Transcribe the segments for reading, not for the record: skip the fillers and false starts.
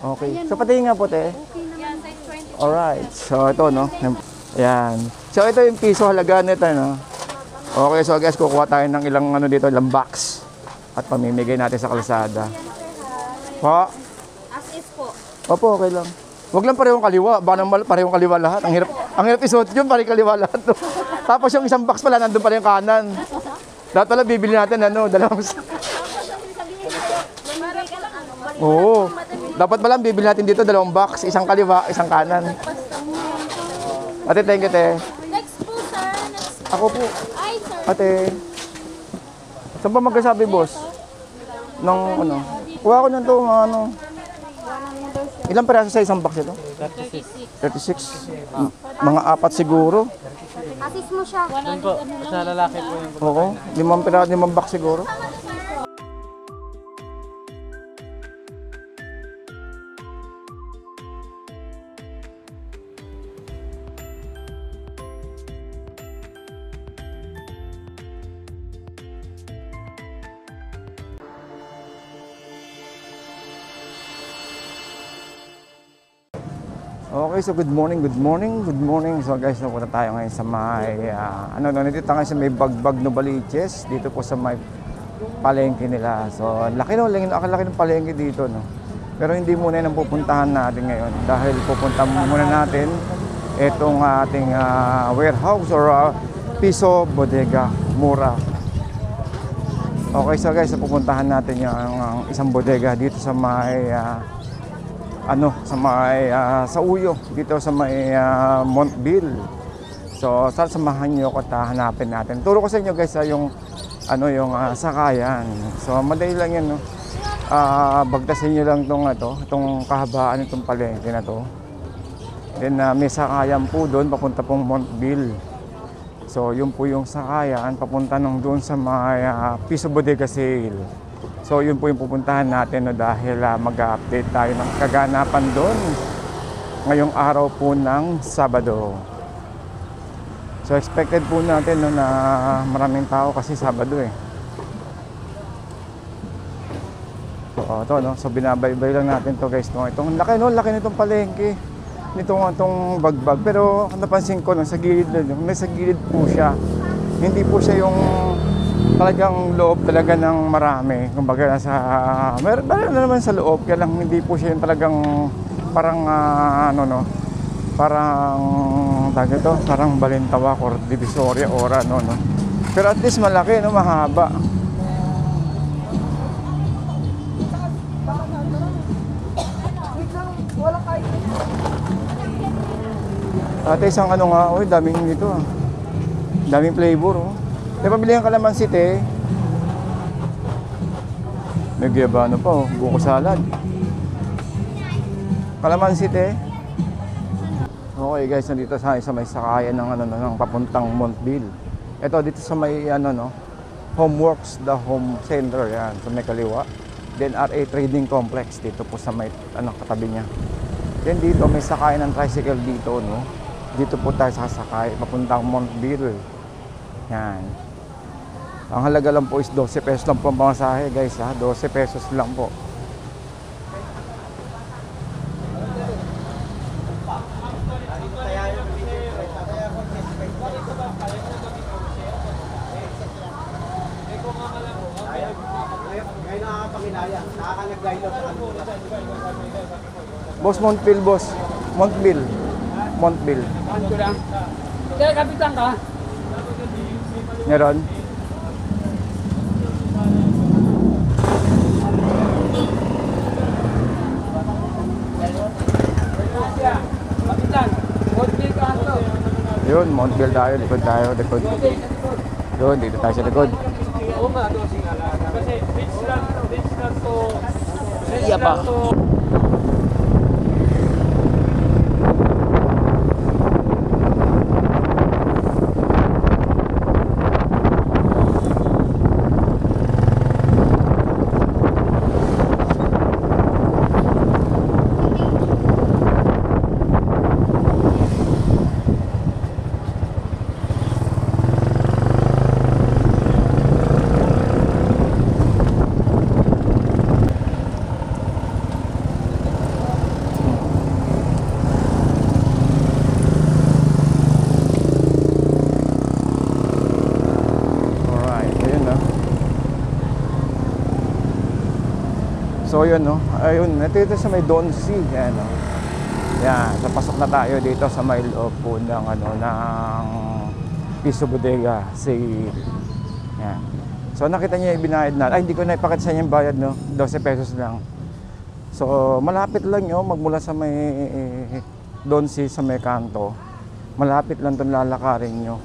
Okay. So, patingin nga po, te. Yeah, size 20. Alright. So, ito, no? Ayan. So, ito yung piso halaga nito, no? Okay, so guys, kukuha tayo ng ilang ano dito, ilang box. At pamimigay natin sa kalsada. Po? As is po. Opo, okay lang. Huwag lang parehong kaliwa. Baka naman parehong kaliwa lahat. Ang hirap isuot yun, parehong kaliwa lahat. No? Tapos yung isang box pala, nandun pala yung kanan. Dapat pala bibili natin, ano, dalawang... Oo. Dapat pala bibili natin dito, dalawang box. Isang kaliwa, isang kanan. Ate, thank you, te. Next po, sir. Next. Ako po. Ay, sir. Ate. Saan ba magkasabi, boss? Ng ano? Kuha ko nito, ano. Ilang peraso sa isang box ito? 36. Mga apat siguro. Assist mo siya. Doon po, sa lalaki po yung Oo. 5 peraso, 5 box siguro. Okay, so good morning. So guys, napunta tayo ngayon sa may, nandito tayo sa may Bagbag Novaliches, dito po sa may palengke nila. So, laki ng palengke dito, no? Pero hindi muna yung pupuntahan natin ngayon dahil pupunta muna natin itong ating warehouse or piso bodega mura. Okay, so guys, pupuntahan natin yung isang bodega dito sa may sa Uyo, dito sa may Montville. So, samahan niyo ko at hanapin natin. Turo ko sa inyo guys yung sakayan. So, madali lang yan, no. Bagtasin niyo lang itong kahabaan nitong palengke na to. Then may sakayan po doon papunta pong Montville. So, yun po yung sakayan papunta nung doon sa may Piso Bodega Sale. So yun po yung pupuntahan natin, no, dahil mag-update tayo ng kaganapan doon ngayong araw po ng Sabado. So expected po natin, no, na maraming tao kasi Sabado eh. So ito, no, so binabaybay lang natin to guys, no. Itong laki nitong palengke, nitong Bagbag. Pero napansin ko, no, sa gilid po siya. Hindi po siya yung talagang loob talaga ng marami. Kumbaga meron na naman sa loob, kaya lang hindi po siya yung talagang parang parang Balintawak or Divisoria or no. Pero at least malaki, no, mahaba. Ate, isang daming dito ah. Daming flavor, oh. May pabili ang kalamansi, te. May giyabano pa, oh. Buko salad. Kalamansi, te. Okay guys, nandito sa may sakayan ng papuntang Montville. Ito dito sa may Homeworks, the home center yan, sa may kaliwa. Then RA Trading Complex dito po sa may katabi niya. Then dito may sakayan ng tricycle dito, no. Dito po tayo sasakay papuntang Montville. Yan. Ang halaga lang po is 12 pesos lang po ang pamasahe guys, ha. 12 pesos lang po. Boss, Montville, boss. Montville. Kaya kapitan ka? Meron? Kapitan, Montville ka ito. Yun, Montville tayo, likod. Doon, dito tayo sa likod. Oo nga, kasi beach lang to. Iya pa. So yun no, ayun, ito sa may Don C, yan no. Yan, so pasok na tayo dito sa may loob po ng ano, ng Piso Bodega Sale. Yan. So nakita niyo yung binayad na, ay hindi ko na ipakita sa inyo yung bayad no, 12 pesos lang. So malapit lang yun, magmula sa may Don C sa may kanto. Malapit lang itong lalakarin nyo.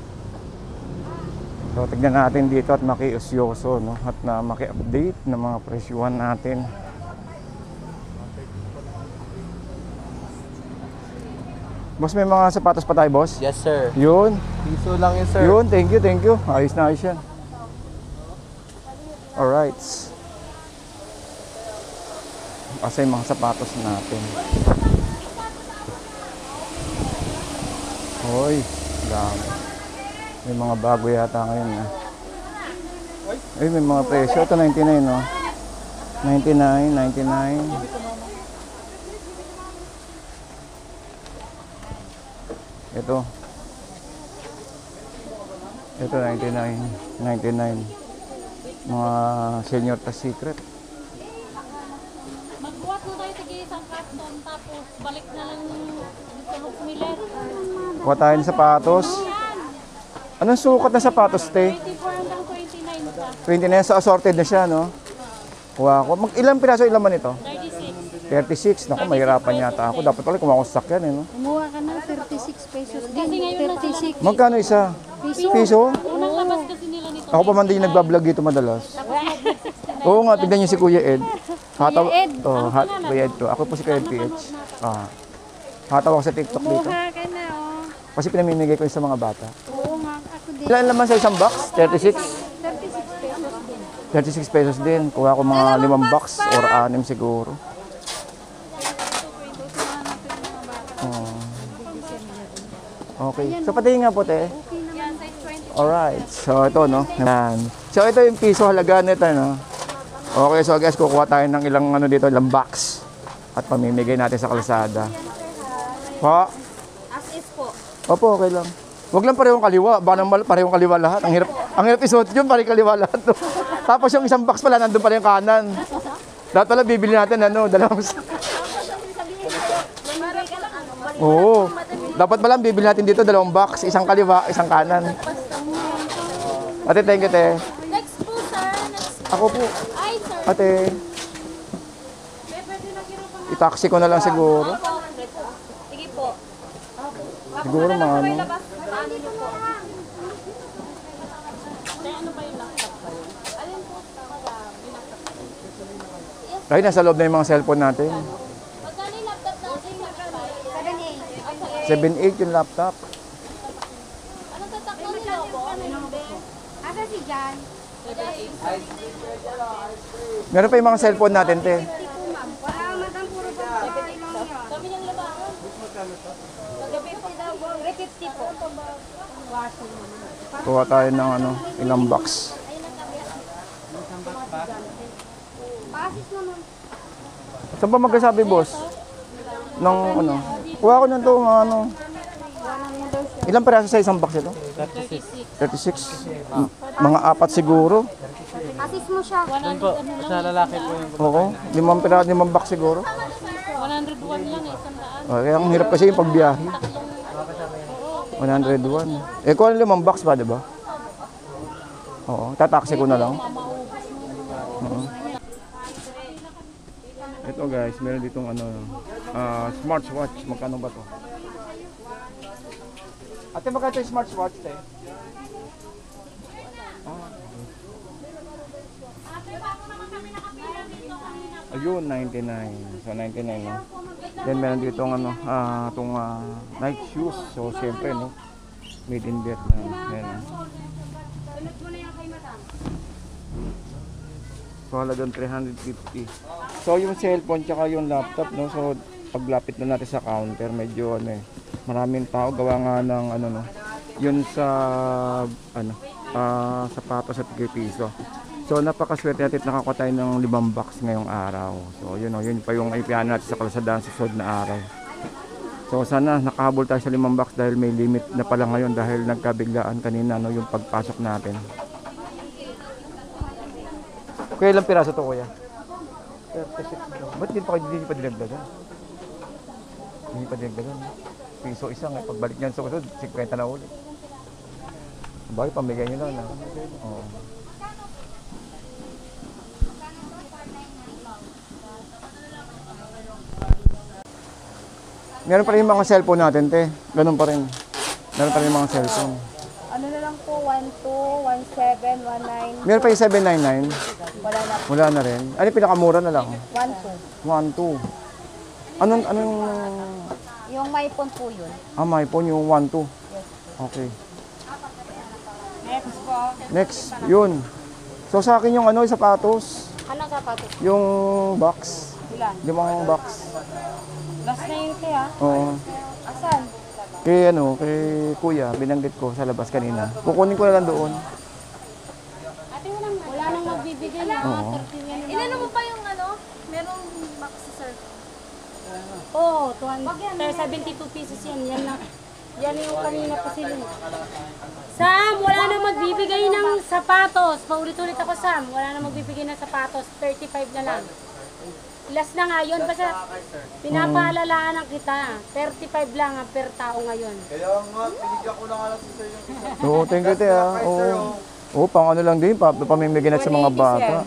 So tignan natin dito at makiusyoso no, at na maki-update ng mga presyuhan natin. Boss, may mga sapatos pa tayo, boss? Yes, sir. Yun. Piso lang yun, sir. Yun, thank you, thank you. Ayos na ayos yan. Alright. Kasi yung mga sapatos natin. Hoy, dami. May mga bago yata ngayon. Ay, may mga presyo. Ito 99, no? 99, 99. Ito 99, 99. Mga senior ta secret. Magbuhat mo tayo sige isang carton tapos balik na lang dito Hook Miller. Kuha tayo ng sapatos. Anong sukat na sapatos, te? 24 hanggang 29 29 pa. sa assorted na siya, no? Kuha ko. Ilang piraso yung laman ito? 36. 36. Naku, mahirapan yata ako. Dapat pala kumuha ko sa sakyan, eh, no? Kumuha ka na 36 pesos din. Kasi ngayon lang 36 Magkano isa? Piso? unang labas kasi nila nito. Ako pa man din yung nagbablog dito madalas. Oo nga, tignan niyo si Kuya Ed. Hataw, Ed. Oh, Kuya Ed to. Ako po si Kuya Ed PH. Ah. Hataw ako sa TikTok dito. Kumuha ka na, oh. Kasi pinamimigay ko yun sa mga bata. Oo nga, ako din. Ilan laman sa isang box? 36? 36 pesos din. 36 pesos din. Kuha ko mga 5 box or 6 siguro. Oh. Okay. So pati nga po, te. Yan, size 20. Alright. So ito, no? Yan. So ito yung piso halaga nito, no? Okay, so guys, kukuha tayo ng ilang ano dito, ilang box. At pamimigay natin sa kalsada. Po? As is po. Opo, okay lang. Huwag lang parehong kaliwa. Baka naman parehong kaliwa lahat. Ang hirap isuot yun, parehong kaliwa lahat. No? Tapos yung isang box pala, nandun pala yung kanan. Dapat pala bibili natin, ano, dalawang... Oo. Dapat pala bibili natin dito, dalawang box. Isang kaliwa, isang kanan. Ate, thank you, te. Next po, sir. Next. Ako po. Ay, sir. Ate, Pwede na kiro pa i-taxi ko na lang siguro. Sige po. Siguro mga ano. Labas. Ano niyo po? Ano ba yung laptop ba yun? Alin po? Ay, nasa loob na yung mga cellphone natin. Magkano yung laptop natin? 7.8 yung laptop. Anong tatakbo nila po? Asa si Jan? Meron pa yung mga cellphone natin, te. Madam, puro ba? Kami niyang labahan. Kagabi po daw. 350 po. Kuha tayo ng ano, ilang box. Paasis naman. Saan ba magkasabi, boss? Ng ano? Kuha ko ng to, mga ano. Ilang peraso sa isang box ito? 36. Mga 4 siguro. Asis mo siya. Sa lalaki po yung Oo, 5 peraso, 5 box siguro. 101 lang eh, 100. Kaya ang hirap kasi yung pagbiyahe. 101. Eh, kuha ng 5 box ba, di ba? Oo, tataksi ko na lang. Oo. Ito guys, meron ditong ano, smartwatch. Magkano ba to? Ate, magkano yung smartwatch, te? Ayun, 99. So, 99, no? Then, meron dito ang ano, itong Nike shoes. So, siyempre, no? Made in Vietnam. Yan, no? So, halagang 350. So, yung cellphone tsaka yung laptop, no? So, paglapit na natin sa counter, medyo, ano eh, maraming tao. Gawa nga ng, ano, no? Yun sa, ano, sapatos at piso. So napakaswerte natin at nakakuha tayo ng 5 box ngayong araw. So yun o, yun pa yung ipihan natin sa kalsadahan sa susunod na araw. So sana nakahabol tayo sa 5 box dahil may limit na pala ngayon dahil nagkabiglaan kanina no, yung pagpasok natin. Kuya, ilang piraso to, kuya? Ba't hindi pa dinagdagan? Hindi pa dinagdagan. Piso isa nga, pagbalik niyan sa usod, 50 na ulit. Bakit pamigay nyo lang na? Oo. Meron pa rin yung mga cellphone natin, te. Ganun pa rin. Meron pa rin yung mga cellphone. Ano na lang po, 12, 17, 19. Meron pa yung 799. Wala na. Wala na rin. Ano yung pinakamura na lang? 12. 1, 2. Anong... Yung may phone po yun. may phone yung 1, 2. Okay. Next po. Next, yun. So sa akin yung yung sapatos. Anong sapatos? Yung box. Ilan? 5 box. Last na yun kaya. Oo. Asan? Kay kuya, binanggit ko sa labas kanina. Kukunin ko na lang doon. Ate, wala nang magbibigay na. Oo. Ilan mo pa yung merong box sir? Oo, 72 pesos yan. Yan lang. Yan yung kanina pa sila. Sam, wala nang magbibigay ng sapatos. Paulit-ulit ako, Sam. Wala nang magbibigay ng sapatos. 35 na lang. Last na nga yun. Basta pinapaalalaan kita. 35 lang ang per tao ngayon. Kaya nga, pinigyan ko lang alam si sir yung isa. Oo, thank you, te, ha. Oo, pang ano lang din, pamimigay natin sa mga bata.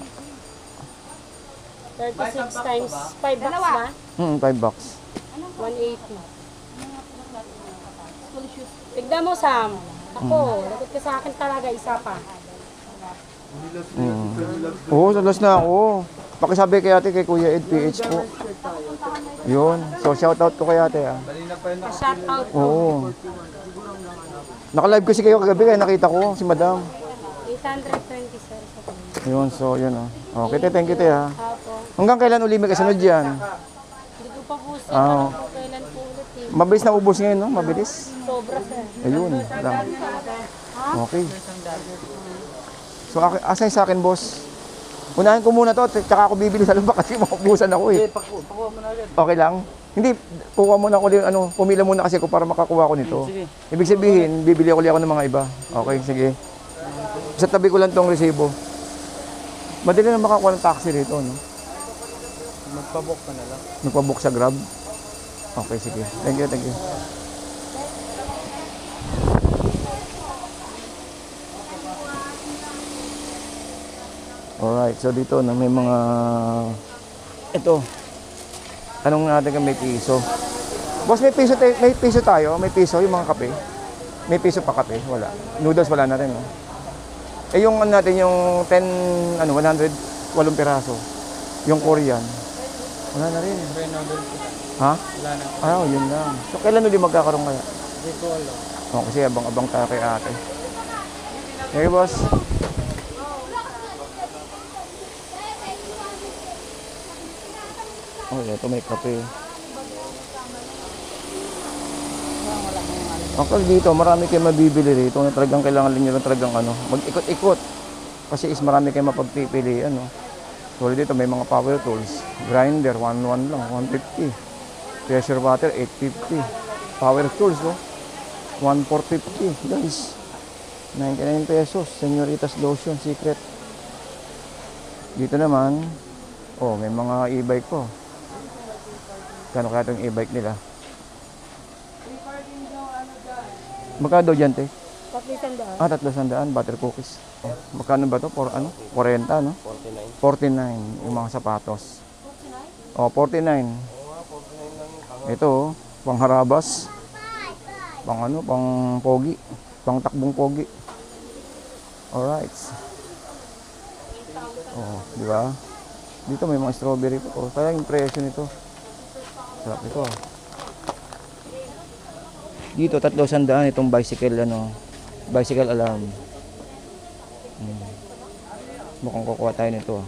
36 times 5 bucks ba? 5 bucks. 180. Tignan mo, Sam. Ako, lagot ka sa akin talaga, isa pa. Oo, salas na ako. Pakisabi kay ate, kay Kuya Ed, PH po. Yun. So, shoutout ko kay ate, ha. Shout out. Oo. Naka-live kasi kayo kagabi, kaya nakita ko si Madam. 820 sir. Yun, so yun, Okay, te, thank you, te, ha. Apo. Hanggang kailan uli may kasunod yan? Hindi ko pa po sir. Ah. Kailan po ulit eh. Mabilis na ubos ngayon, no? Mabilis. Sobra sir. Ayun, lang. Okay. So, asay sa akin, boss. Unahin ko muna to, tsaka ako bibili sa lumba kasi maubusan ako eh. Pakuha mo na agad. Okay lang? Hindi, kuha muna ako din, pumila muna kasi ako para makakuha ko nito. Sige. Ibig sabihin, bibili ako ng mga iba. Okay, sige. Sa tabi ko lang tong resibo. Madali na makakuha ng taxi rito, no? Magpabook ka na lang. Magpabook sa Grab. Okay, sige. Thank you, thank you. Alright, so dito na may mga... Ito. Anong natin kung may piso? Boss, may piso tayo? May piso yung mga kape? May piso pa kape? Wala. Noodles wala na rin, no? Eh yung natin, yung 100, 8 piraso. Yung Korean. Wala na rin. Ha? Wala na. Yun lang. So kailan ulit magkakaroon kaya? Hindi ko alam. Kasi abang-abang tayo kay ate. Okay, boss. Ito may kape. Actually dito, marami kayo mabibili rito na talagang kailangan nyo lang talagang mag-ikot-ikot. Kasi marami kayo mapagpipilian, no? So dito may mga power tools. Grinder, 1.1 lang, 150. Pressure water, 850. Power tools, no? 1,450, guys. 99 pesos. Señoritas lotion, secret. Dito naman, may mga e-bike po. Kano kaya itong e-bike nila? Magkano dyan, te? 300. Butter cookies. Magkano ba ito? 40, no? 49 yung mga sapatos. 49. Ito, pangharabas. Pang pogi. Pang takbong pogi. Alright. Di ba? Dito may mga strawberry po. Kaya yung presyo nito. Sarap ito. Dito 300 itong bicycle bicycle alarm. Mukhang kukuha tayo nito.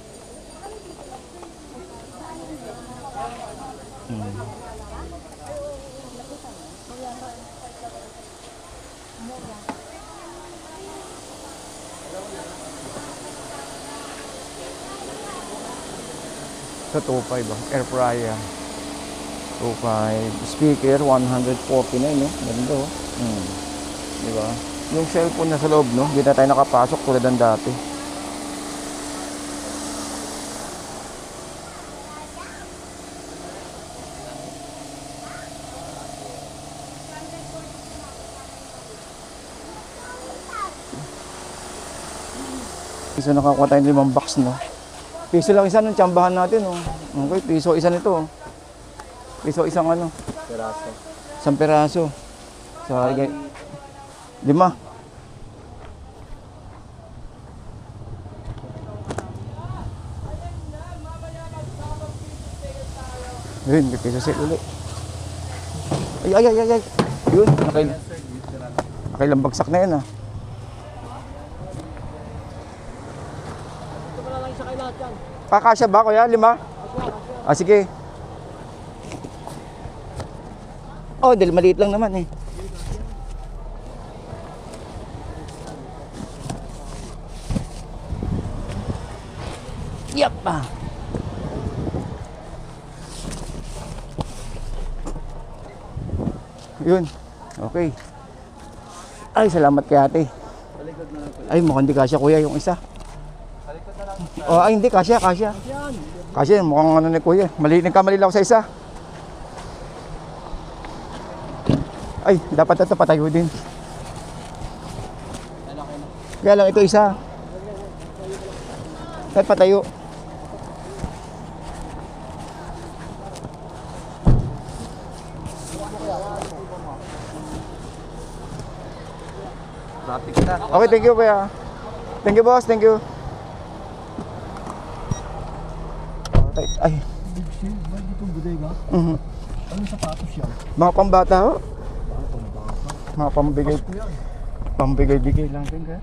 Sa 2.5 air fryer. 2.5 speaker 149, no? Ganda, di ba? Yung cellphone na sa loob, no? Hindi na tayo nakapasok tulad ng dati. Piso nakakuha tayo ng 5 box, no? Piso lang isa ng tsambahan natin, oh. Okay, piso isa nito, oh. Piso isang ano? Peraso. Isang peraso. So, 5. Yun, may piso set ulit. Ay. Yun, nakailang bagsak na yun, ah. Kakasya ba, kuya? 5? Ah, sige. Oh, dahil maliit lang naman, eh. Yup, ah. Yun. Okay. Ay, salamat kay ate. Ay, mukhang di kasya kuya yung isa. Oh, ay hindi kasya. Kasya, mukhang ano ni kuya. Nagkamali lang ako sa isa. Ay, dapat ito patayo din. Kaya lang ito isa. Dapat patayo. Okay, thank you kuya. Thank you boss, thank you. Ay. Anong sapatos yan? Mga pambata ho. Mga pambigay. Pambigay-bigay lang din ka.